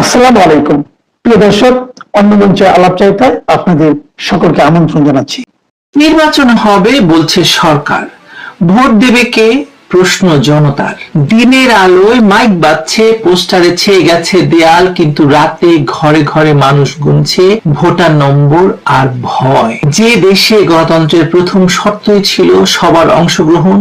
আসসালামু আলাইকুম প্রিয় দর্শক, অন্য মঞ্চে আলাপ চাইতায় আপনাদের সকলকে আমন্ত্রণ জানাচ্ছি। নির্বাচন হবে বলছে সরকার, ভোট দেবে কে? প্রশ্ন জনতার। দিনের আলোয় মাইক বাজছে, পোস্টারে ছেয়ে গেছে দেয়াল, কিন্তু রাতে ঘরে ঘরে মানুষ গুনছে ভোটার নম্বর আর ভয়। যে দেশে গণতন্ত্রের প্রথম শর্তই ছিল সবার অংশগ্রহণ,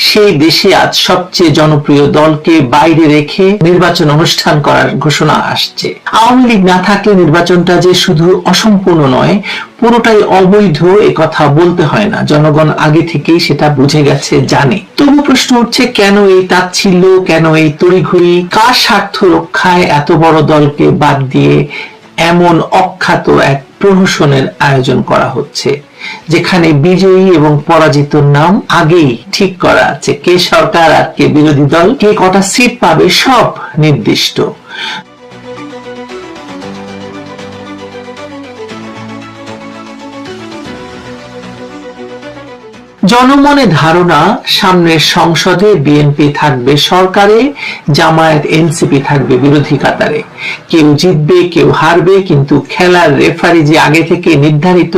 সেই দেশে আজ সবচেয়ে জনপ্রিয় দলকে বাইরে রেখে নির্বাচন অনুষ্ঠান করার ঘোষণা আসছে। আওয়ামী লীগ না থাকলে নির্বাচনটা যে শুধু অসম্পূর্ণ নয়, পুরোটাই অবৈধ, এ কথা বলতে হয় না। জনগণ আগে থেকেই সেটা বুঝে গেছে, জানে। তবু প্রশ্ন উঠছে, কেন এই তাচ্ছিল্য, কেন এই তড়িঘড়ি? কার স্বার্থ রক্ষায় এত বড় দলকে বাদ দিয়ে এমন অখ্যাত এক প্রহসনের আয়োজন করা হচ্ছে, যেখানে বিজয়ী এবং পরাজিতর নাম আগেই ঠিক করা আছে? কে সরকার আর কে বিরোধী দল, কে কটা সিট পাবে, সব নির্দিষ্ট। জনমনে ধারণা, সামনের সংসদে বিএনপি থাকবে সরকারে, জামায়াত এনসিপি থাকবে বিরোধী কাতারে। কেউ জিতবে, কেউ হারবে, কিন্তু খেলার রেফারি যে আগে থেকে নির্ধারিত,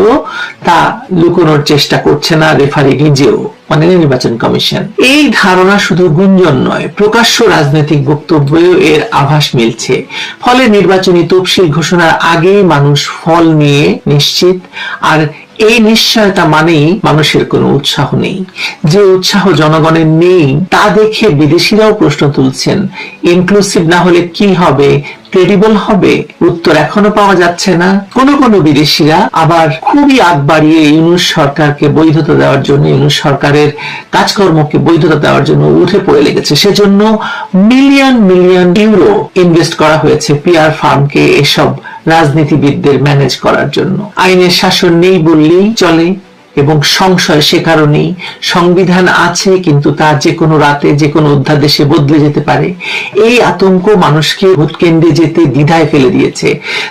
তা লুকোনোর চেষ্টা করছে না রেফারি নিজেও, মানে নির্বাচন কমিশন। এই ধারণা শুধু গুঞ্জন নয়, প্রকাশ্য রাজনৈতিক বক্তব্যেও এর আভাস মিলছে। ফলে নির্বাচনী তফসিল ঘোষণার আগেই মানুষ ফল নিয়ে নিশ্চিত, আর এই নিশ্চয়তা মানেই মানুষের কোনো উৎসাহ নেই। যে উৎসাহ জনগণের নেই, তা দেখে বিদেশিরাও প্রশ্ন তুলছেন, ইনক্লুসিভ না হলে কি হবে, ক্রেডিবল হবে? উত্তর এখনো পাওয়া যাচ্ছে না। কোন কোন বিদেশিরা আবার খুবই আগ বাড়িয়ে ইউনূস সরকারকে বৈধতা দেওয়ার জন্য, ইউনূস সরকারের কাজকর্মকে বৈধতা দেওয়ার জন্য উঠে পড়ে লেগেছে। সেজন্য মিলিয়ন মিলিয়ন ইউরো ইনভেস্ট করা হয়েছে পিআর ফার্মকে এসব রাজনীতিবিদদের ম্যানেজ করার জন্য। আইনের শাসন নেই বললেই চলে, এবং সংশয় সে কারণেই। সংবিধান আছে, কিন্তু তা যে কোনো রাতে যে কোনো অধ্যাদেশে বদলে যেতে পারে। এই আতঙ্ক মানুষকে ভোট কেন্দ্রে যেতে দ্বিধায় ফেলে দিয়েছে।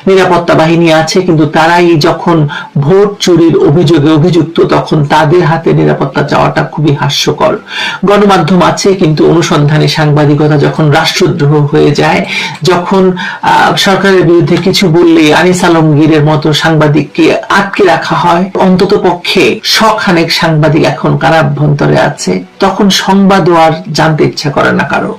নিরাপত্তা বাহিনী আছে, কিন্তু তারাই যখন ভোট চুরির অভিযোগে অভিযুক্ত, তখন তাদের হাতে নিরাপত্তা চাওয়াটা খুবই হাস্যকর। গণমাধ্যম আছে, কিন্তু অনুসন্ধানী সাংবাদিকতা যখন রাষ্ট্রদ্রোহ হয়ে যায়, যখন সরকারের বিরুদ্ধে কিছু বললে আনিস আলমগীরের মতো সাংবাদিককে আটকে রাখা হয়, অন্তত পক্ষে শখানেক সাংবাদিক এখন কারাভ্যন্তরে আছে, তখন সংবাদ আর জানতে ইচ্ছা করে না কারো।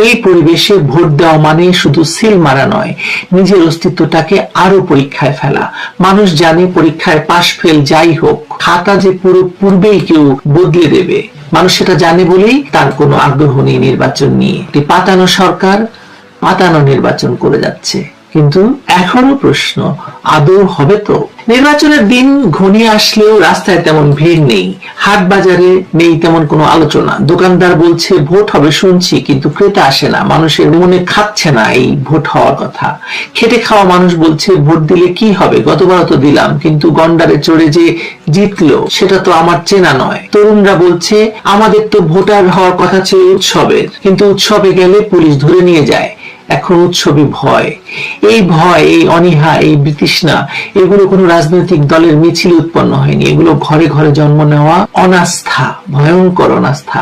এই পরিবেশে ভোট দেওয়া মানে শুধু সিল মারা নয়, নিজের অস্তিত্বটাকে আরো পরীক্ষায় ফেলা। মানুষ জানে পরীক্ষায় পাশ ফেল যাই হোক, খাতা যে পুরো পূর্বেই কেউ বদলে দেবে, মানুষ সেটা জানে বলেই তার কোনো আগ্রহ নেই নির্বাচন নিয়ে। পাতানো সরকার পাতানো নির্বাচন করে যাচ্ছে, কিন্তু এখনো প্রশ্ন, আদৌ হবে তো? নির্বাচনের দিন ঘনিয়ে আসলেও রাস্তায় তেমন ভিড় নেই, হাট বাজারে নেই তেমন কোনো আলোচনা। দোকানদার বলছে ভোট হবে শুনছি, কিন্তু ক্রেতা আসে না। মানুষের মনে খাচ্ছে না এই ভোট হওয়ার কথা। খেটে খাওয়া মানুষ বলছে ভোট দিলে কি হবে, গতবারও তো দিলাম, কিন্তু গন্ডারে চড়ে যে জিতলো সেটা তো আমার চেনা নয়। তরুণরা বলছে আমাদের তো ভোটার হওয়ার কথা ছিল উৎসবের, কিন্তু উৎসবে গেলে পুলিশ ধরে নিয়ে যায়। এখন উৎসবে ভয়। এই ভয়, এই অনীহা, এই বিতৃষ্ণা, এগুলো কোনো রাজনৈতিক দলের মিছিল উৎপন্ন হয়নি। এগুলো ঘরে ঘরে জন্ম নেওয়া অনাস্থা, ভয়ঙ্কর অনাস্থা।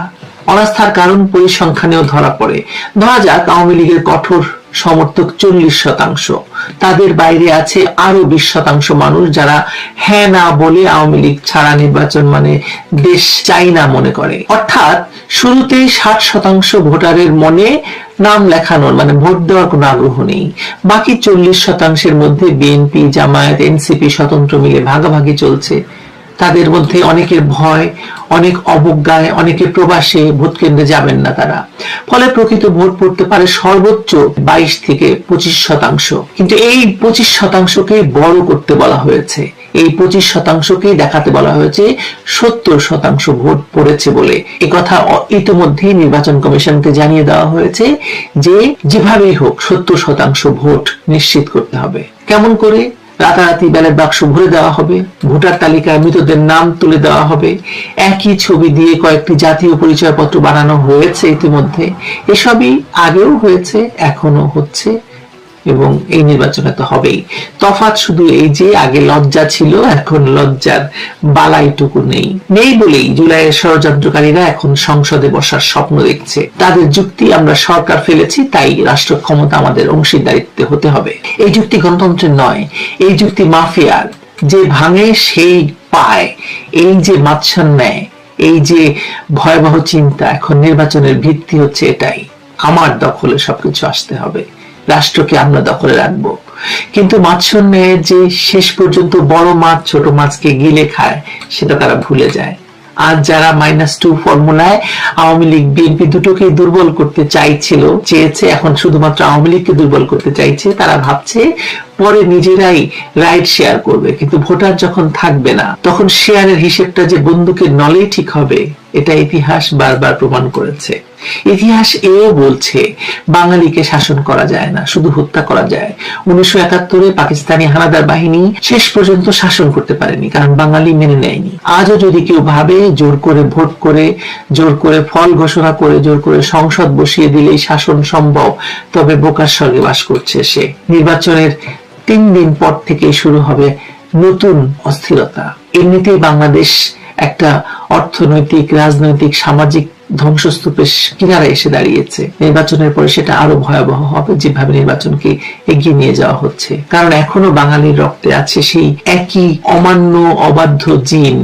অনাস্থার কারণ পরিসংখ্যানেও ধরা পড়ে। ধরা যাক আওয়ামী লীগের কঠোর সমর্থক 40%, তাদের বাইরে আছে আরো 20% মানুষ, যারা হ্যাঁ না বলে আওয়ামী লীগ ছাড়া নির্বাচন মানে দেশ চাই না মনে করে। অর্থাৎ শুরুতেই 60% ভোটারের মনে নাম লেখানোর মানে ভোট দেওয়ার কোনো আগ্রহ নেই। বাকি 40%-এর মধ্যে বিএনপি, জামায়াত, এনসিপি স্বতন্ত্র মিলে ভাগাভাগি চলছে। তাদের মধ্যে অনেকের ভয়, অনেক অবজ্ঞায়, অনেকে প্রবাসে, ভোট কেন্দ্রে যাবেন না তারা। ফলে প্রকৃত ভোট পড়তে পারে সর্বোচ্চ 22 থেকে 25%। কিন্তু এই 25%কেই বড় করতে বলা হয়েছে, এই 25%কেই দেখাতে বলা হয়েছে 70% ভোট পড়েছে বলে। এই কথা ইতিমধ্যেই নির্বাচন কমিশনকে জানিয়ে দেওয়া হয়েছে যে যেভাবেই হোক 70% ভোট নিশ্চিত করতে হবে। কেমন করে? রাতারাতি ব্যালট বাক্স ভরে দেওয়া হবে, ভোটার তালিকায় মৃতদের নাম তুলে দেওয়া হবে, একই ছবি দিয়ে কয়েকটি জাতীয় পরিচয়পত্র বানানো হয়েছে ইতিমধ্যে। এসবই আগেও হয়েছে, এখনো হচ্ছে, এবং এই নির্বাচনে তো হবেই। তফাৎ শুধু এই যে আগে লজ্জা ছিল, এখন লজ্জার বালাইটুকু নেই বলেই জুলাইয়ের ষড়যন্ত্রকারীরা এখন সংসদে বসার স্বপ্ন দেখছে। তাদের যুক্তি আমরা সরকার ফেলেছি, তাই রাষ্ট্র ক্ষমতা আমাদের অংশীদারিত্বে হতে হবে। এই যুক্তি গণতন্ত্রের নয়, এই যুক্তি মাফিয়ার। যে ভাঙে সেই পায়। এই যে মাৎসান নেয়, এই যে ভয়াবহ চিন্তা, এখন নির্বাচনের ভিত্তি হচ্ছে এটাই, আমার দখলে সবকিছু আসতে হবে, রাষ্ট্রকে আমরা দখলে রাখবো। কিন্তু মাৎসন্যায়ের যে শেষ পর্যন্ত বড় মাছ ছোট মাছকে গিলে খায়, সেটা তারা ভুলে যায়। আজ যারা -2 ফর্মুলায় আওয়ামী লীগ বিএনপি দুটোকে দুর্বল করতে চেয়েছে, এখন শুধুমাত্র আওয়ামী লীগকে দুর্বল করতে চাইছে, তারা ভাবছে পরে নিজেরাই রাইট শেয়ার করবে। কিন্তু ভোটার যখন থাকবে না, তখন শেয়ারের হিসেবটা যে বন্দুকের নলেই ঠিক হবে, এটা ইতিহাস বারবার প্রমাণ করেছে। ইতিহাস এও বলছে বাঙালিকে শাসন করা যায় না, শুধু হত্যা করা যায়। 1971-এ পাকিস্তানি হানাদার বাহিনী শেষ পর্যন্ত শাসন করতে পারেনি, কারণ বাঙালি মেনে নেয়নি। আজও যদি কেউ ভাবে জোর করে ভোট করে, জোর করে ফল ঘোষণা করে, জোর করে সংসদ বসিয়ে দিলেই শাসন সম্ভব, তবে বোকার স্বর্গে বাস করছে সে। নির্বাচনের 3 দিন পর থেকে শুরু হবে নতুন অস্থিরতা। এমনিতেই বাংলাদেশ একটা অর্থনৈতিক, রাজনৈতিক, সামাজিক ধ্বংসস্তূপের কিনারে এসে দাঁড়িয়েছে। নির্বাচনের পরে সেটা আরো ভয়াবহ হবে, যেভাবে নির্বাচনকে এগিয়ে নিয়ে যাওয়া হচ্ছে। কারণ এখনো বাঙালির রক্তে আছে সেই একই অমান্য, অবাধ্য জিন,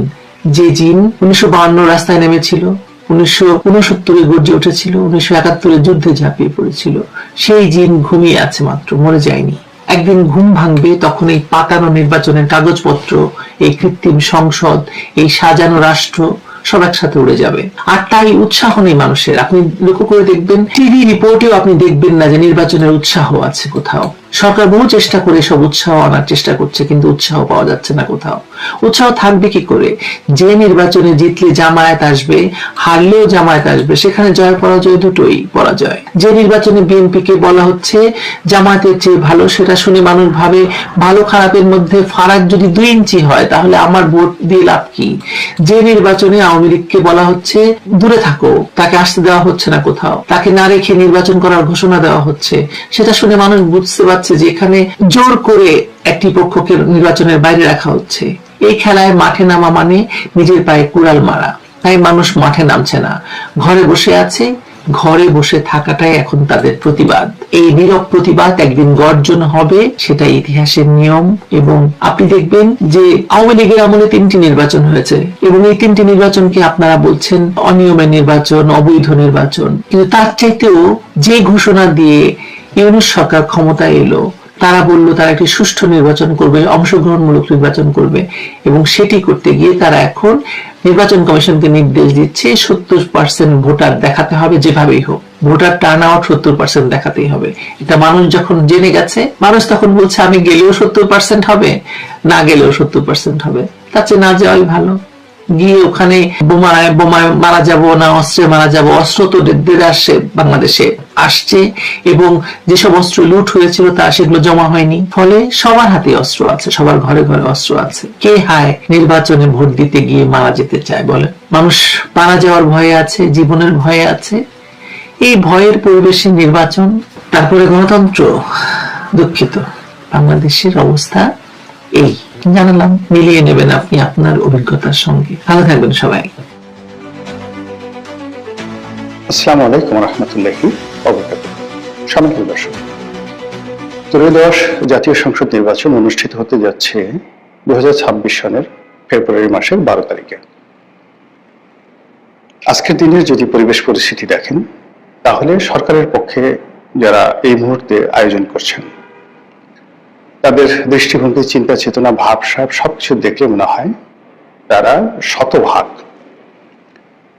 যে জিন 1952 রাস্তায় নেমেছিল, 1969-এ গর্জে উঠেছিল, 1971-এ যুদ্ধে ঝাঁপিয়ে পড়েছিল। সেই জিন ঘুমিয়ে আছে মাত্র, মরে যায়নি। একদিন ঘুম ভাঙবে, তখন এই পাতানো নির্বাচনের কাগজপত্র, এই কৃত্রিম সংসদ, এই সাজানো রাষ্ট্র সব একসাথে উড়ে যাবে। আর তাই উৎসাহ নেই মানুষের। আপনি লক্ষ্য করে দেখবেন, টিভি রিপোর্টেও আপনি দেখবেন না যে নির্বাচনের উৎসাহ আছে কোথাও। সরকার বহু চেষ্টা করে সব উৎসাহ আনার চেষ্টা করছে, কিন্তু উৎসাহ পাওয়া যাচ্ছে না কোথাও। উৎসাহ থাকবে কি করে? যে নির্বাচনে জিতলে জামায়াত আসবে, হারলেও জামায়াত আসবে, সেখানে জয় পরাজয় দুটোই পরাজয়। যে নির্বাচনে বিএনপিকে বলা হচ্ছে জামায়াতের চেয়ে ভালো, সেটা শুনে মানুষ ভাবে ভালো খারাপের মধ্যে ফারাক যদি 2 ইঞ্চি হয়, তাহলে আমার ভোট দিয়ে লাভ কি? যে নির্বাচনে আওয়ামী লীগকে বলা হচ্ছে দূরে থাকো, তাকে আসতে দেওয়া হচ্ছে না কোথাও, তাকে না রেখে নির্বাচন করার ঘোষণা দেওয়া হচ্ছে, সেটা শুনে মানুষ বুঝতে পারছে যে এখানে জোর করে একটি পক্ষকে নির্বাচনের বাইরে রাখা হচ্ছে। এই খেলায় মাঠে নামা মানে নিজের পায়ে কুড়াল মারা। তাই মানুষ মাঠে নামছে না, ঘরে বসে আছে। ঘরে বসে থাকাটাই এখন তাদের প্রতিবাদ। এই নীরব প্রতিবাদ একদিন গর্জন হবে, সেটা ইতিহাসের নিয়ম। এবং আপনি দেখবেন যে আওয়ামী লীগের আমলে 3টি নির্বাচন হয়েছে, এবং এই 3টি নির্বাচনকে আপনারা বলছেন অনিয়মের নির্বাচন, অবৈধ নির্বাচন। কিন্তু তার চাইতেও যে ঘোষণা দিয়ে ইউনূস সরকার ক্ষমতায় এলো, তারা বলল তারা একটি সুষ্ঠু নির্বাচন করবে, অংশগ্রহণমূলক নির্বাচন করবে, এবং সেটি করতে গিয়ে তারা এখন নির্বাচন কমিশনকে নির্দেশ দিচ্ছে 70% ভোটার দেখাতে হবে, যেভাবেই হোক ভোটার টার্ন আউট 70% দেখাতেই হবে। এটা মানুষ যখন জেনে গেছে, মানুষ তখন বলছে আমি গেলেও 70% হবে, না গেলেও 70% হবে, তার চেয়ে না যাওয়াই ভালো। গিয়ে ওখানে বোমায় মারা যাব না অস্ত্রে মারা যাব। অস্ত্র তো দেশে বাংলাদেশে আসছে, এবং যেসব অস্ত্র লুট হয়েছিল তা সেগুলো জমা হয়নি। ফলে সবার হাতে অস্ত্র আছে, সবার ঘরে ঘরে অস্ত্র আছে। কে হায় নির্বাচনে ভোট দিতে গিয়ে মারা যেতে চায় বলে? মানুষ মারা যাওয়ার ভয়ে আছে, জীবনের ভয়ে আছে। এই ভয়ের পরিবেশে নির্বাচন, তারপরে গণতন্ত্র। দুঃখিত, বাংলাদেশের অবস্থা এই। জানালাম, মিলিয়ে নেবেন আপনি আপনার অভিজ্ঞতার সঙ্গে। ভালো থাকবেন সবাই। আসসালামু আলাইকুম ওয়া রাহমাতুল্লাহি ওয়া বারাকাতুহু। সম্মানিত দর্শক, ত্রয়োদশ জাতীয় সংসদ নির্বাচন অনুষ্ঠিত হতে যাচ্ছে 2026 সনের ফেব্রুয়ারি মাসের 12 তারিখে। আজকের দিনের যদি পরিবেশ পরিস্থিতি দেখেন, তাহলে সরকারের পক্ষে যারা এই মুহূর্তে আয়োজন করছেন, তাদের দৃষ্টিভঙ্গি, চিন্তা চেতনা, ভাবসাব সবকিছু দেখলে মনে হয় তারা শতভাগ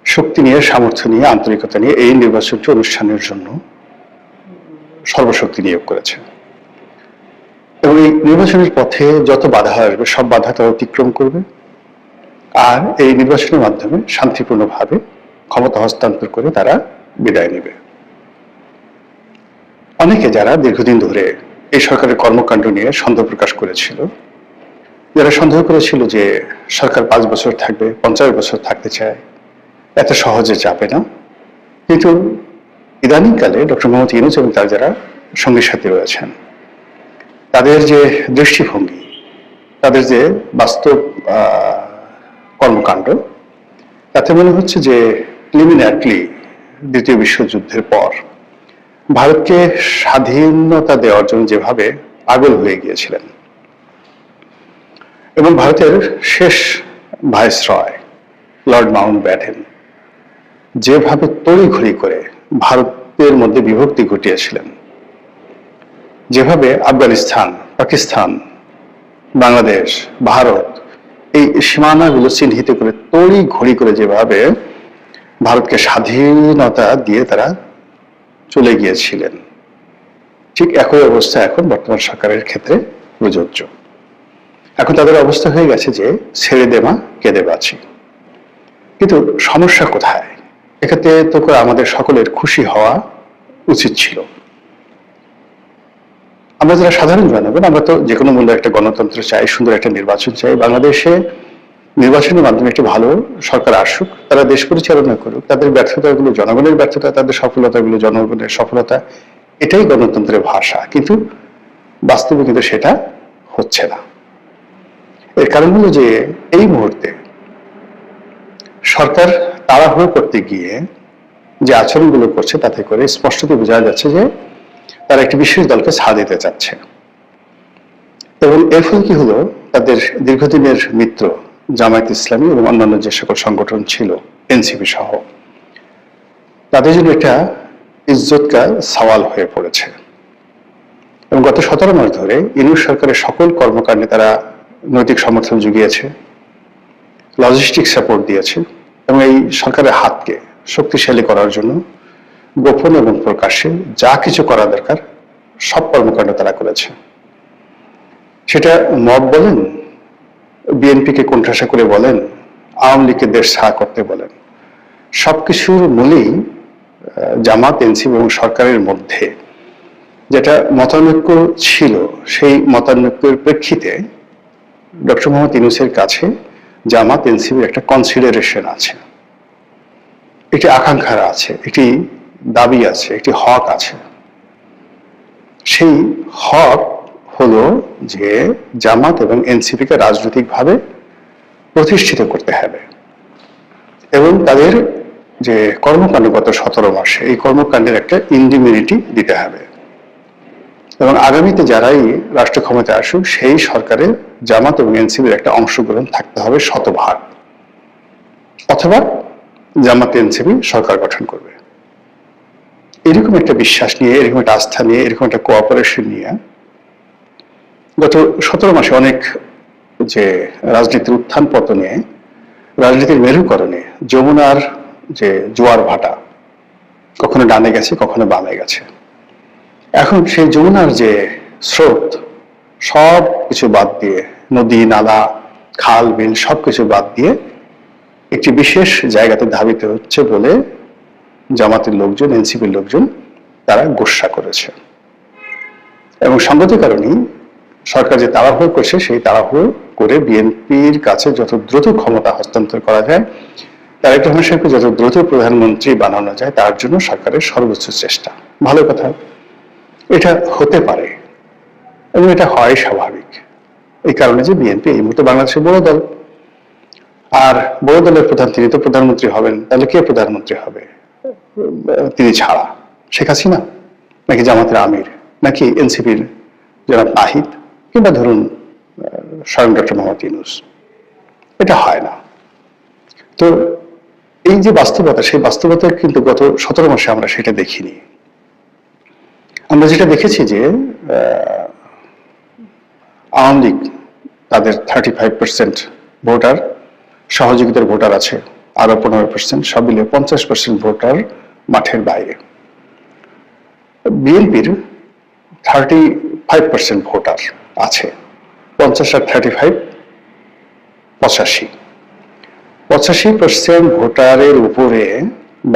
শক্তি নিয়ে, সামর্থ্য নিয়ে, আন্তরিকতা নিয়ে এই নির্বাচনটি অনুষ্ঠানের জন্য সর্বশক্তি নিয়োগ করেছে। এবং এই নির্বাচনের পথে যত বাধা আসবে, সব বাধা তারা অতিক্রম করবে, আর এই নির্বাচনের মাধ্যমে শান্তিপূর্ণভাবে ক্ষমতা হস্তান্তর করে তারা বিদায় নেবে। অনেকে যারা দীর্ঘদিন ধরে এই সরকারের কর্মকাণ্ড নিয়ে সন্দেহ প্রকাশ করেছিল, যারা সন্দেহ করেছিল যে সরকার 5 বছর থাকবে, 50 বছর থাকতে চায়, এত সহজে যাবে না, কিন্তু ইদানিংকালে ডক্টর মোহাম্মদ ইউনূস এবং তার যারা সঙ্গী সাথী রয়েছেন, তাদের যে দৃষ্টিভঙ্গি, তাদের যে বাস্তব কর্মকাণ্ড, তাতে মনে হচ্ছে যে প্রিলিমিনারলি দ্বিতীয় বিশ্বযুদ্ধের পর ভারতকে স্বাধীনতা দেওয়ার জন্য যেভাবে পাগল হয়ে গিয়েছিলেন এবং ভারতের শেষ ভাইসরয় লর্ড মাউন্টব্যাটেন যেভাবে তড়িঘড়ি করে ভারতের মধ্যে বিভক্তি ঘটিয়েছিলেন, যেভাবে আফগানিস্তান, পাকিস্তান, বাংলাদেশ, ভারত এই সীমানাগুলো চিহ্নিত করে তড়িঘড়ি করে যেভাবে ভারতকে স্বাধীনতা দিয়ে তারা চলে গিয়েছিলেন, ঠিক একই অবস্থা এখন বর্তমান সরকারের ক্ষেত্রে প্রযোজ্য। এখন তাদের অবস্থা হয়ে গেছে যে ছেড়ে দেমা কেঁদে বাঁচি। কিন্তু সমস্যা কোথায়? এক্ষেত্রে তো করে আমাদের সকলের খুশি হওয়া উচিত ছিল। আমরা যারা সাধারণ জনগণ, আমরা তো যে কোনো মূল্যে একটা গণতন্ত্র চাই, সুন্দর একটা নির্বাচন চাই, বাংলাদেশে নির্বাচনের মাধ্যমে একটি ভালো সরকার আসুক, তারা দেশ পরিচালনা করুক, তাদের ব্যর্থতাগুলো জনগণের ব্যর্থতা, তাদের সফলতাগুলো জনগণের সফলতা, এটাই গণতন্ত্রের ভাষা। কিন্তু বাস্তবে কিন্তু সেটা হচ্ছে না। এর কারণ হলো যে এই মুহূর্তে সরকার তাড়াহুড়ো করতে গিয়ে যে আচরণগুলো করছে, তাতে করে স্পষ্টত বোঝা যাচ্ছে যে তারা একটি বিশেষ দলকে ছাড় দিতে চাচ্ছে। এবং এর ফলে কি হলো, তাদের দীর্ঘদিনের মিত্র জামায়াত ইসলামী এবং অন্যান্য যে সকল সংগঠন ছিল এনসিপি সহ, তাদের জন্য এটা ইজ্জতকা সওয়াল হয়ে পড়েছে। এবং গত 17 মাস ধরে ইউনূস সরকারের সকল কর্মকাণ্ডে তারা নৈতিক সমর্থন জুগিয়েছে, লজিস্টিক সাপোর্ট দিয়েছে এবং এই সরকারের হাতকে শক্তিশালী করার জন্য গোপন এবং প্রকাশ্যে যা কিছু করা দরকার সব কর্মকাণ্ড তারা করেছে। সেটা মব বলেন, বিএনপিকে কোণঠাসা করে বলেন, আওয়ামী লীগকে দেশ ছাড়া করতে বলেন, সবকিছুর মূলেই জামাত, এনসিপি এবং সরকারের মধ্যে যেটা মতানৈক্য ছিল, সেই মতানৈক্যের প্রেক্ষিতে ডক্টর মোহাম্মদ ইউনূসের কাছে জামাত, এনসিপির একটা কনসিডারেশন আছে, একটি আকাঙ্ক্ষা আছে, একটি দাবি আছে, একটি হক আছে। সেই হক হলো যে জামাত এবং এনসিপিকে রাজনৈতিকভাবে প্রতিষ্ঠিত করতে হবে এবং তাদের যে কর্মকাণ্ড গত 17 মাসে, এই কর্মকাণ্ডের একটা ইন্ডিমিউনিটি দিতে হবে এবং আগামীতে যারাই রাষ্ট্র ক্ষমতায় আসুক, সেই সরকারে জামাত এবং এনসিপির একটা অংশগ্রহণ থাকতে হবে শতভাগ, অথবা জামাত এনসিপি সরকার গঠন করবে। এরকম একটা বিশ্বাস নিয়ে, এরকম একটা আস্থা নিয়ে, এরকম একটা কোঅপারেশন নিয়ে গত 17 মাসে অনেক যে রাজনীতির উত্থান পতনে, রাজনীতির মেরুকরণে যমুনার যে জোয়ার ভাটা কখনো ডানে গেছে, কখনো বামে গেছে। এখন সেই যমুনার যে স্রোত, সব কিছু বাদ দিয়ে, নদী, নালা, খাল, বিল সবকিছু বাদ দিয়ে একটি বিশেষ জায়গাতে ধাবিত হচ্ছে বলে জামাতের লোকজন, এনসিপির লোকজন তারা গোস্বা করেছে। এবং সঙ্গত কারণেই সরকার যে তাড়াহুড়ো করছে, সেই তাড়াহুড়ো করে বিএনপির কাছে যত দ্রুত ক্ষমতা হস্তান্তর করা যায়, তারেক রহমান সাহেবকে যত দ্রুত প্রধানমন্ত্রী বানানো যায়, তার জন্য সরকারের সর্বোচ্চ চেষ্টা। ভালো কথা, এটা হতে পারে এবং এটা হয় স্বাভাবিক। এই কারণে যে বিএনপি এই মুহূর্তে বাংলাদেশের বড় দল, আর বড় দলের প্রধান তিনি তো প্রধানমন্ত্রী হবেন, তাহলে কে প্রধানমন্ত্রী হবে তিনি ছাড়া? শেখ হাসিনা, নাকি জামাতের আমির, নাকি এনসিপির জনাব নাহিদ, কিংবা ধরুন স্বয়ং ডক্টর মোহাম্মদ ইউনূস? এটা হয় না। তো এই যে বাস্তবতা, সেই বাস্তবতা কিন্তু গত 17 মাসে আমরা সেটা দেখিনি। আমরা যেটা দেখেছি যে আওয়ামী লীগ তাদের 35% ভোটার, সহযোগিতার ভোটার আছে আরো 15%, সব মিলিয়ে 50% ভোটার মাঠের বাইরে। বিএনপির 35% ভোটার আছে, 50 আর 35 85% ভোটারের উপরে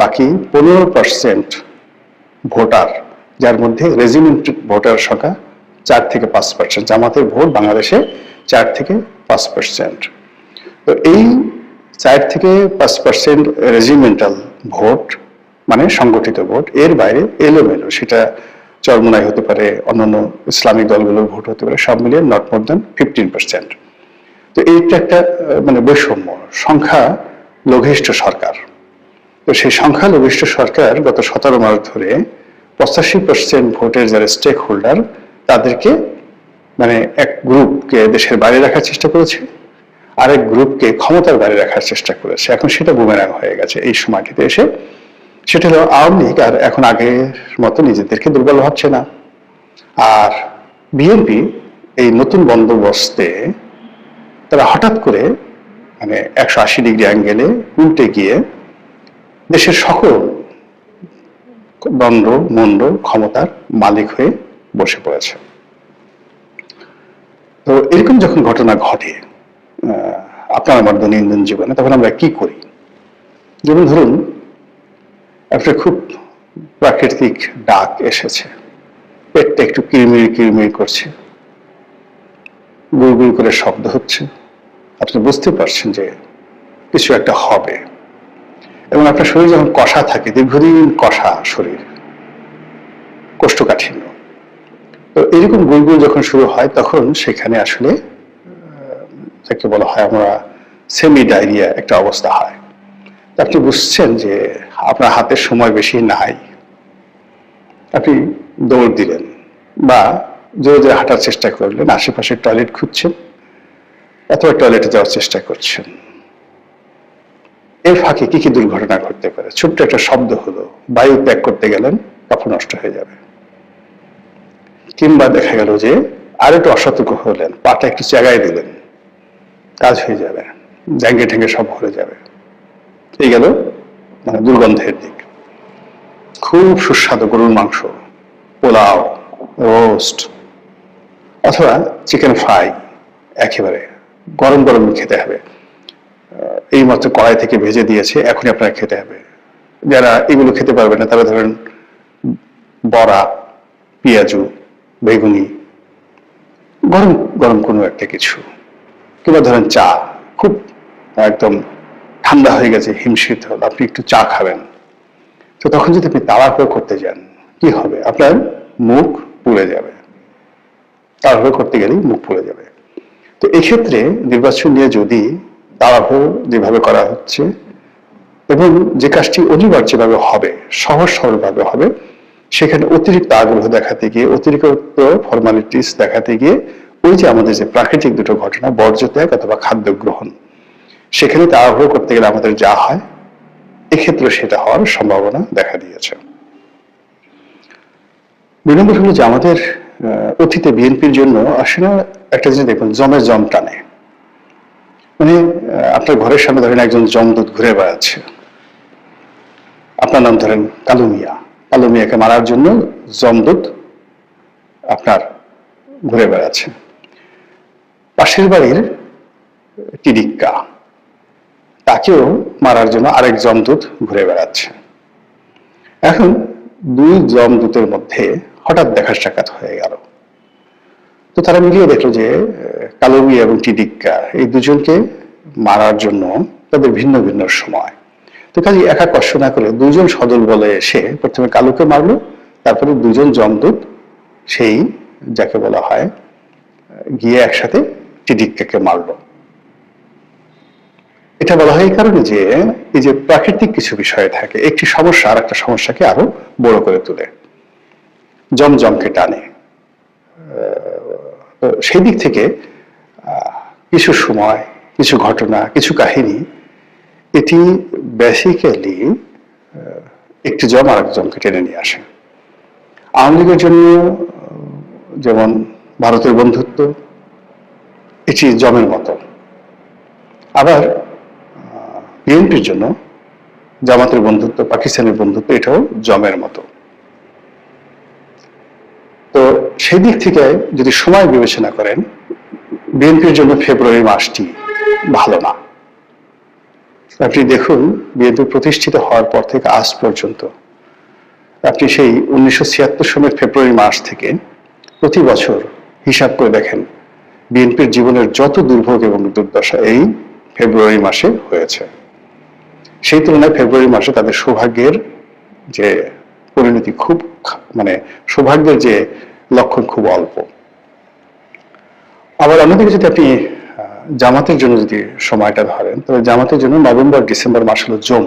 বাকি 15% ভোটার, যার মধ্যে রেজিমেন্ট ভোটার সংখ্যা 4 থেকে 5%। জামাতের ভোট বাংলাদেশে 4 থেকে 5%। তো এই 4 থেকে 5% রেজিমেন্টাল ভোট মানে সংগঠিত ভোট, এর বাইরে এলোমেলো, সেটা চরমোনাই হতে পারে, অন্যান্য ইসলামিক দলগুলোর ভোট হতে পারে, সব মিলিয়ে নট মোর দেন 15%। তো এইটা একটা মানে বৈষম্য, সংখ্যা লঘিষ্ঠ সরকার। তো সেই সংখ্যা লঘিষ্ঠ সরকার গত 17 মাস ধরে 85% ভোটের যারা স্টেক হোল্ডার তাদেরকে মানে এক গ্রুপকে দেশের বাইরে রাখার চেষ্টা করেছে, আরেক গ্রুপকে ক্ষমতার বাইরে রাখার চেষ্টা করেছে। এখন সেটা বুমেরাং হয়ে গেছে এই সময়টিতে এসে। সেটা হলো আওয়ামী লীগ আর এখন আগের মতো নিজেদেরকে দুর্বল ভাবছে না। আর বিএনপি এই নতুন বন্দোবস্তে তারা হঠাৎ করে মানে 180 ডিগ্রি অ্যাঙ্গেলে উল্টে গিয়ে দেশের সকল দণ্ড মন্ড ক্ষমতার মালিক হয়ে বসে পড়েছে। তো এরকম যখন ঘটনা ঘটে আপনার আমার দৈনন্দিন জীবনে, তখন আমরা কি করি? যেমন ধরুন একটা খুব প্রাকৃতিক ডাক এসেছে, পেটটা একটু কিরমির কিরমির করছে, গুড় গুড় করে শব্দ হচ্ছে, আপনি বুঝতে পারছেন যে কিছু একটা হবে। এবং আপনার শরীর যখন কষা থাকে, দীর্ঘদিন কষা শরীর, কোষ্ঠকাঠিন্য, তো এরকম গুড়গুড় যখন শুরু হয় তখন সেখানে আসলে যাকে বলা হয় আমরা সেমি ডায়রিয়া একটা অবস্থা হয়। আপনি বুঝছেন যে আপনার হাতে সময় বেশি নাই, আপনি দৌড় দিলেন বা জোরে জোরে হাঁটার চেষ্টা করলেন, আশেপাশে টয়লেট খুঁজছেন অথবা টয়লেটে যাওয়ার চেষ্টা করছেন। এর ফাঁকে কি কি দুর্ঘটনা ঘটতে পারে? ছোট্ট একটা শব্দ হলো, বায়ু ত্যাগ করতে গেলেন, কাপড় নষ্ট হয়ে যাবে। কিংবা দেখা গেল যে আর একটু অসতর্ক হলেন, পাটা একটু জায়গায় দিলেন, কাজ হয়ে যাবে, জ্যাঙ্গে ঠ্যাঙ্গে সব ভরে যাবে। এই গেল মানে দুর্গন্ধের দিক। খুব সুস্বাদু গরুর মাংস, পোলাও, রোস্ট অথবা চিকেন ফ্রাই একেবারে গরম গরম খেতে হবে, এই মাত্র কড়াই থেকে ভেজে দিয়েছে, এখনই আপনারা খেতে হবে। যারা এগুলো খেতে পারবে না তারা ধরেন বড়া, পেঁয়াজু, বেগুনি, গরম গরম কোনো একটা কিছু, কিংবা ধরেন চা খুব একদম ঠান্ডা হয়ে গেছে, হিমশীত হলো, আপনি একটু চা খাবেন। তো তখন যদি আপনি তাড়াহুড়ো করতে যান কি হবে? আপনার মুখ পুড়ে যাবে, তাড়াহুড়ো করতে গেলেই মুখ পুড়ে যাবে। তো এক্ষেত্রে নির্বাচন নিয়ে যদি তাড়াহুড়ো যেভাবে করা হচ্ছে এবং যে কাজটি অনিবার্যভাবে হবে, সহজ সরলভাবে হবে, সেখানে অতিরিক্ত আগ্রহ দেখাতে গিয়ে, অতিরিক্ত ফর্মালিটিস দেখাতে গিয়ে ওই যে আমাদের যে প্রাকৃতিক দুটো ঘটনা, বর্জ্য ত্যাগ অথবা খাদ্য গ্রহণ, সেখানে তাড়াহুড়ো করতে গেলে আমাদের যা হয়, এক্ষেত্রে সেটা হওয়ার সম্ভাবনা দেখা দিয়েছে। 2 নম্বর হলো যে আমাদের অতীতে বিএনপির জন্য আসলে একটা জিনিস দেখুন, জমের জম টানে। মানে আপনার ঘরের সামনে ধরেন একজন জমদূত ঘুরে বেড়াচ্ছে, আপনার নাম ধরেন কালু মিয়া, কালু মিয়াকে মারার জন্য জমদূত আপনার ঘুরে বেড়াচ্ছে। পাশের বাড়ির টিডিক্কা, তাকেও মারার জন্য আরেক জমদূত ঘুরে বেড়াচ্ছে। এখন 2 জমদূতের মধ্যে হঠাৎ দেখা সাক্ষাৎ হয়ে গেল। তো তারা মিলিয়ে দেখলো যে কালু মিয়া এবং টিডিক্কা এই দুজনকে মারার জন্য তাদের ভিন্ন ভিন্ন সময়। তো কাজে একা কষ্ট না করে 2 জন সদল বলে এসে প্রথমে কালুকে মারলো, তারপরে 2 জন জমদূত সেই যাকে বলা হয় গিয়ে একসাথে টিডিক্কাকে মারলো। এটা বলা হয় এই কারণে যে এই যে প্রাকৃতিক কিছু বিষয় থাকে, একটি সমস্যা আর একটা সমস্যাকে আরো বড় করে তোলে, জমজমকে টানে। তো সেই দিক থেকে কিছু সময়, কিছু ঘটনা, কিছু কাহিনী, এটি বেসিক্যালি একটি জম আর এক জমকে টেনে নিয়ে আসে। আওয়ামী লীগের জন্য যেমন ভারতের বন্ধুত্ব, এটি জমের মতো, আবার বিএনপির জন্য জামাতের বন্ধুত্ব, পাকিস্তানের বন্ধুত্ব, এটাও জমের মতো। তো সেই দিক থেকে যদি সময় বিবেচনা করেন, বিএনপির জন্য ফেব্রুয়ারি মাসটি ভালো না। আপনি দেখুন বিএনপি প্রতিষ্ঠিত হওয়ার পর থেকে আজ পর্যন্ত আপনি সেই 1976 সনের ফেব্রুয়ারি মাস থেকে প্রতি বছর হিসাব করে দেখেন, বিএনপির জীবনের যত দুর্ভোগ এবং দুর্দশা এই ফেব্রুয়ারি মাসে হয়েছে। সেই তুলনায় ফেব্রুয়ারি মাসে তাদের সৌভাগ্যের যে পরিণতি খুব মানে সৌভাগ্যের যে লক্ষণ খুব অল্প। আবার অন্যদিকে যদি আপনি জামাতের জন্য যদি সময়টা ধরেন, তবে জামাতের জন্য নভেম্বর ডিসেম্বর মাস হলো জম,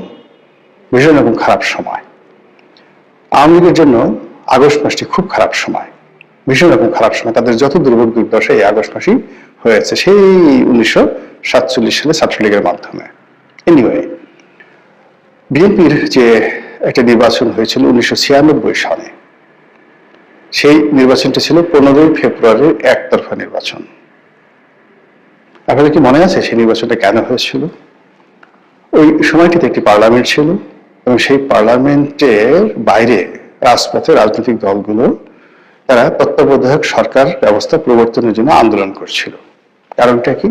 ভীষণ রকম খারাপ সময়। আওয়ামী লীগের জন্য আগস্ট মাসটি খুব খারাপ সময়, ভীষণ রকম খারাপ সময়। তাদের যত দুর্ভোগ দুর্দশা এই আগস্ট মাসই হয়েছে, সেই 1947 সালে ছাত্রলীগের মাধ্যমে। এনিওয়ে, বিএনপির যে একটা নির্বাচন হয়েছিল 1996 সালে, সেই নির্বাচনটি ছিল 15 ফেব্রুয়ারির একতরফা নির্বাচন। আপনাদের কি মনে আছে সেই নির্বাচনটা কেন হয়েছিল? ওই সময়টিতে একটি পার্লামেন্ট ছিল এবং সেই পার্লামেন্টের বাইরে রাজপথে রাজনৈতিক দলগুলো তারা তত্ত্বাবধায়ক সরকার ব্যবস্থা প্রবর্তনের জন্য আন্দোলন করছিল। কারণটা কি?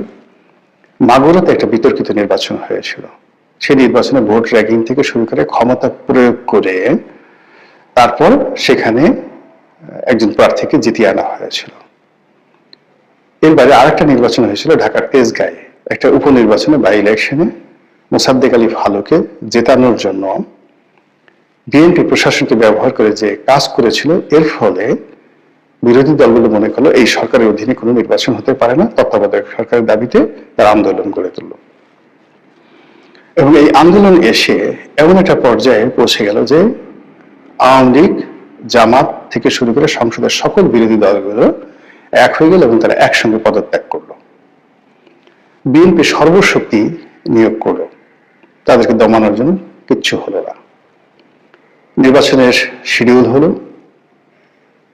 মাগুরাতে একটা বিতর্কিত নির্বাচন হয়েছিল। সেই নির্বাচনে ভোট র্যাগিং থেকে শুরু করে ক্ষমতা প্রয়োগ করে তারপর সেখানে একজন প্রার্থীকে জিতিয়ে আনা হয়েছিল। এর বাইরে আরেকটা নির্বাচন হয়েছিল ঢাকার তেজগাঁয়ে, একটা উপনির্বাচনে বাই ইলেকশনে মোসাদ্দেক আলী ভালুকে জেতানোর জন্য বিএনপি প্রশাসনকে ব্যবহার করে যে কাজ করেছিল, এর ফলে বিরোধী দলগুলো মনে করলো এই সরকারের অধীনে কোনো নির্বাচন হতে পারে না, তত্ত্বাবধায়ক সরকারের দাবিতে তারা আন্দোলন গড়ে তুলল। এবং এই আন্দোলন এসে এমন একটা পর্যায়ে পৌঁছে গেল যে আওয়ামী লীগ, জামাত থেকে শুরু করে সংসদের সকল বিরোধী দলগুলো এক হয়ে গেল এবং তারা একসঙ্গে পদত্যাগ করলো। বিএনপি সর্বশক্তি নিয়োগ করলো, তাদেরকে দমানোর জন্য কিচ্ছু হলো না। নির্বাচনের শিডিউল হলো,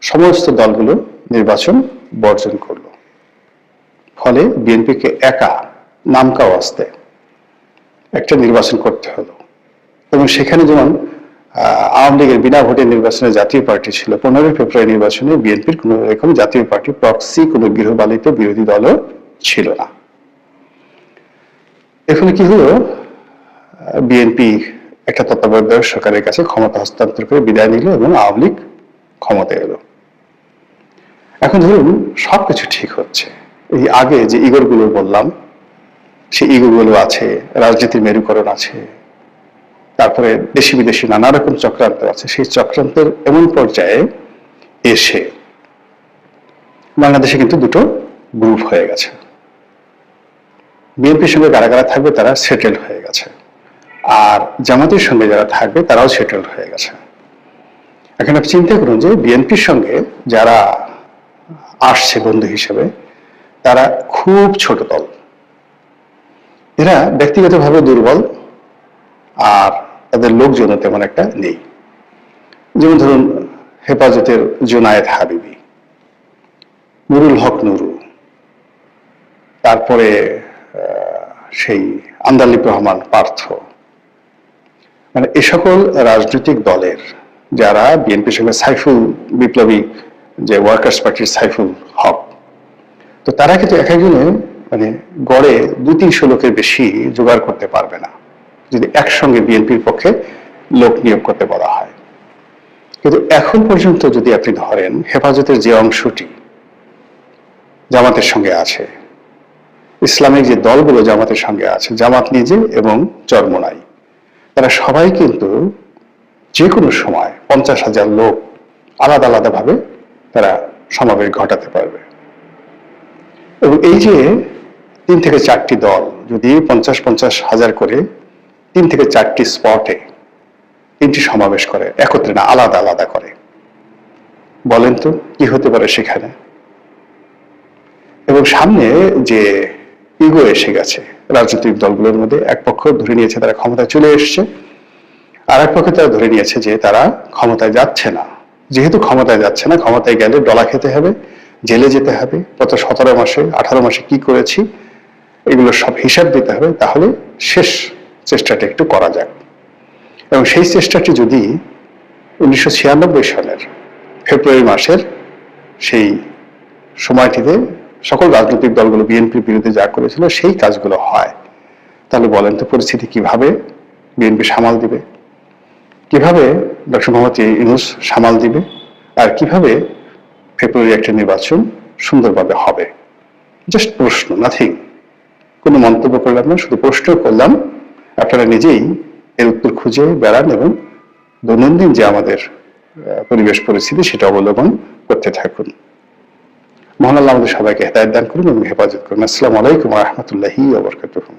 সমস্ত দলগুলো নির্বাচন বর্জন করলো। ফলে বিএনপিকে একা নামকা ওয়াস্তে একটা নির্বাচন করতে হলো। এবং সেখানে যেমন আওয়ামী লীগের বিনা ভোটে নির্বাচনে জাতীয় পার্টি ছিল, 15 ফেব্রুয়ারি নির্বাচনে বিএনপির কোন রকম জাতীয় পার্টি প্রক্সি কোন গৃহপালিত বিরোধী দলও ছিল না। এর ফলে কি হলো? বিএনপি একটা তত্ত্বাবধায়ক সরকারের কাছে ক্ষমতা হস্তান্তর করে বিদায় নিল এবং আওয়ামী লীগ ক্ষমতায় এলো। এখন ধরুন সবকিছু ঠিক হচ্ছে, এই আগে যে ইগোরগুলো বললাম সেই ইগোরগুলো আছে, রাজনীতির মেরুকরণ আছে, তারপরে দেশি বিদেশি নানা রকম চক্রান্ত আছে। সেই চক্রান্তের এমন পর্যায়ে এসে বাংলাদেশে কিন্তু দুটো গ্রুপ হয়ে গেছে। বিএনপির সঙ্গে যারা যারা থাকবে তারা সেটেলড হয়ে গেছে, আর জামাতের সঙ্গে যারা থাকবে তারাও সেটেলড হয়ে গেছে। এখন আপনি চিন্তা করুন যে বিএনপির সঙ্গে যারা আসছে বন্ধু হিসেবে তারা খুব ছোট দল, এরা ব্যক্তিগতভাবে দুর্বল আর তাদের লোকজন তেমন একটা নেই। যেমন ধরুন হেফাজতের জোনায়েদ হাবিবি, নুরুল হক নুরু, তারপরে সেই আন্দালিব রহমান পার্থ, মানে এ সকল রাজনৈতিক দলের যারা বিএনপির সঙ্গে সাইফুল বিপ্লবী যে ওয়ার্কার্স পার্টির সাইফুল হক, তো তারা কিন্তু এক একজনে মানে গড়ে 200-300 লোকের বেশি জোগাড় করতে পারবে না যদি একসঙ্গে বিএনপির পক্ষে লোক নিয়োগ করতে বলা হয়। কিন্তু এখন পর্যন্ত যদি আপনি ধরেন হেফাজতের যে অংশটি জামাতের সঙ্গে আছে, ইসলামিক যে দলগুলো জামাতের সঙ্গে আছে, জামাত নিজে এবং চরমোনাই, তারা সবাই কিন্তু যে কোনো সময় 50,000 লোক আলাদা আলাদা ভাবে তারা সমাবেশ ঘটাতে পারবে। এবং এই যে 3 থেকে 4টি দল যদি 50,000 করে 3 থেকে 4টি স্পটে 3টি সমাবেশ করে, একত্রে না আলাদা আলাদা করে, বলেন তো কি হতে পারে সেখানে? এবং সামনে যে ইগো এসে গেছে রাজনৈতিক দলগুলোর মধ্যে, এক পক্ষ ধরে নিয়েছে তারা ক্ষমতায় চলে এসছে, আর এক পক্ষে তারা ধরে নিয়েছে যে তারা ক্ষমতায় যাচ্ছে না। যেহেতু ক্ষমতায় যাচ্ছে না, ক্ষমতায় গেলে ডলা খেতে হবে, জেলে যেতে হবে, গত 17 মাসে 18 মাসে কি করেছি এগুলো সব হিসাব দিতে হবে, তাহলে শেষ চেষ্টাটা একটু করা যাক। এবং সেই চেষ্টাটি যদি 1996 সালের ফেব্রুয়ারি মাসের সেই সময়টিতে সকল রাজনৈতিক দলগুলো বিএনপির বিরুদ্ধে যা করেছিল সেই কাজগুলো হয়, তাহলে বলেন তো পরিস্থিতি কিভাবে বিএনপি সামাল দিবে, কিভাবে ডক্টর মোহাম্মদ ইউনূস সামাল দিবে, আর কিভাবে ফেব্রুয়ারি একটা নির্বাচন সুন্দরভাবে হবে? জাস্ট প্রশ্ন, নাথিং। কোনো মন্তব্য করলাম না, শুধু প্রশ্ন করলাম। আপনারা নিজেই এর উত্তর খুঁজে বেড়ান এবং দৈনন্দিন যে আমাদের পরিবেশ পরিস্থিতি সেটা অবলম্বন করতে থাকুন। মহান আল্লাহ আমাদের সবাইকে হেদায়েত দান করুন এবং হেফাজত করুন। আসসালামু আলাইকুম ওয়া রাহমাতুল্লাহি ওয়া বারাকাতুহু।